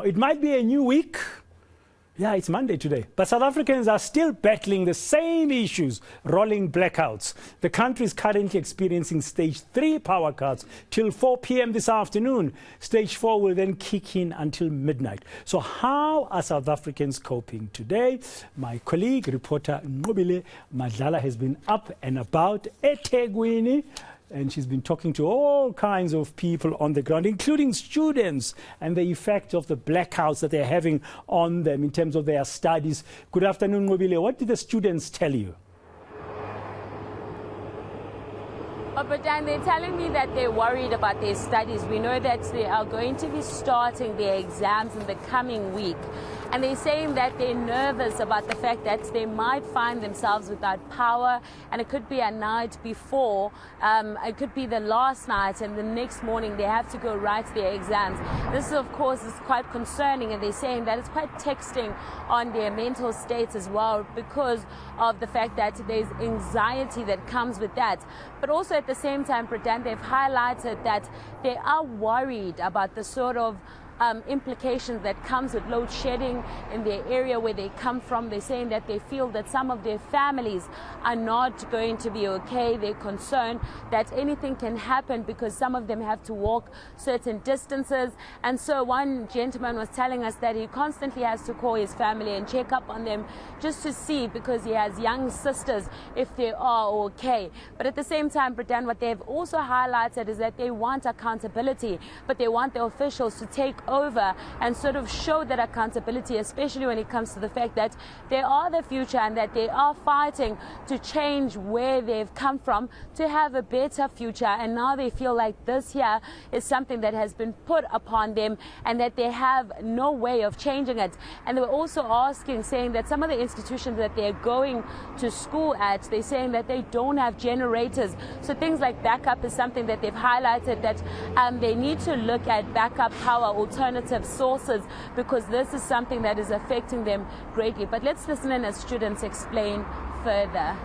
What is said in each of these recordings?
it might be a new week. Yeah, it's Monday today. But South Africans are still battling the same issues, rolling blackouts. The country is currently experiencing stage 3 power cuts till 4 p.m. this afternoon. Stage 4 will then kick in until midnight. So how are South Africans coping today? My colleague, reporter Nqobile Madlala, has been up and about eThekwini, and she's been talking to all kinds of people on the ground, including students, and the effect of the blackouts that they're having on them in terms of their studies. Good afternoon, Nqobile. What did the students tell you? But Dan, they're telling me that they're worried about their studies. We know that they are going to be starting their exams in the coming week. And they're saying that they're nervous about the fact that they might find themselves without power, and it could be a night before, it could be the last night, and the next morning they have to go write their exams. This, of course, is quite concerning, and they're saying that it's quite taxing on their mental states as well because of the fact that there's anxiety that comes with that. But also at the same time, Pradan, they've highlighted that they are worried about the sort of implications that comes with load shedding in their area where they come from. They're saying that they feel that some of their families are not going to be okay. They're concerned that anything can happen because some of them have to walk certain distances. And so one gentleman was telling us that he constantly has to call his family and check up on them just to see, because he has young sisters, if they are okay. But at the same time, Britain, what they've also highlighted is that they want accountability, but they want the officials to take over and sort of show that accountability, especially when it comes to the fact that they are the future and that they are fighting to change where they've come from to have a better future. And now they feel like this here is something that has been put upon them and that they have no way of changing it. And they were also asking, saying that some of the institutions that they're going to school at, they're saying that they don't have generators. So things like backup is something that they've highlighted, that they need to look at backup power, alternative sources, because this is something that is affecting them greatly. But let's listen in as students explain further.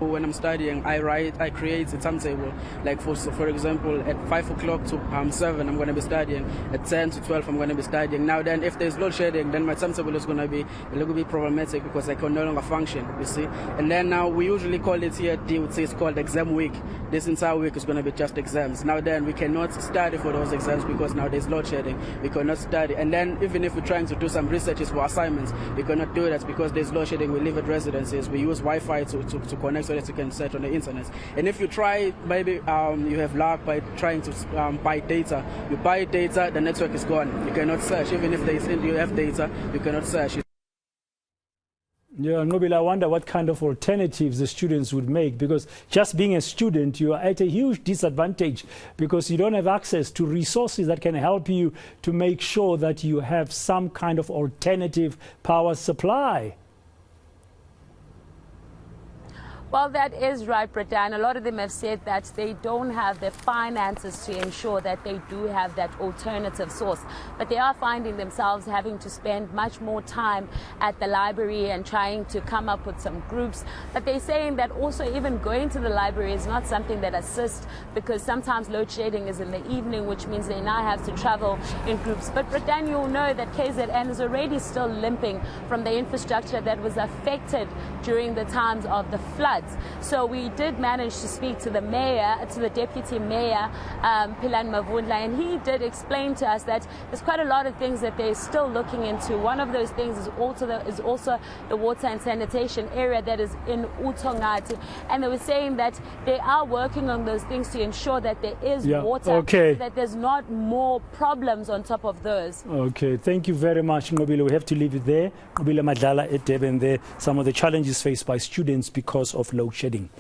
When I'm studying, I create a timetable. Like for example, at 5 o'clock to 7, I'm going to be studying. At 10 to 12, I'm going to be studying. Now then, if there's load shedding, then my timetable is going to be a little bit problematic because I can no longer function, you see. And then now we usually call it here, it's called exam week. This entire week is going to be just exams. Now then, we cannot study for those exams because now there's load shedding. We cannot study. And then even if we're trying to do some researches for assignments, we cannot do that because there's load shedding. We live at residences. We use Wi-Fi to connect so that you can search on the internet. And if you try, maybe you have luck by trying to buy data. You buy data, the network is gone. You cannot search. Even if you have data, you cannot search. Yeah, Nqobile, I wonder what kind of alternatives the students would make, because just being a student, you are at a huge disadvantage because you don't have access to resources that can help you to make sure that you have some kind of alternative power supply. Well, that is right, Britain. A lot of them have said that they don't have the finances to ensure that they do have that alternative source. But they are finding themselves having to spend much more time at the library and trying to come up with some groups. But they're saying that also even going to the library is not something that assists, because sometimes load shedding is in the evening, which means they now have to travel in groups. But Britain, you'll know that KZN is already still limping from the infrastructure that was affected during the times of the floods. So we did manage to speak to the mayor, to the deputy mayor, Pilan Mavundla, and he did explain to us that there's quite a lot of things that they're still looking into. One of those things is also the water and sanitation area that is in Utongati, and they were saying that they are working on those things to ensure that there is water, so that there's not more problems on top of those. Okay, thank you very much, Nqobile. We have to leave it there. Nqobile Madlala at Durban there, some of the challenges faced by students because of load shedding.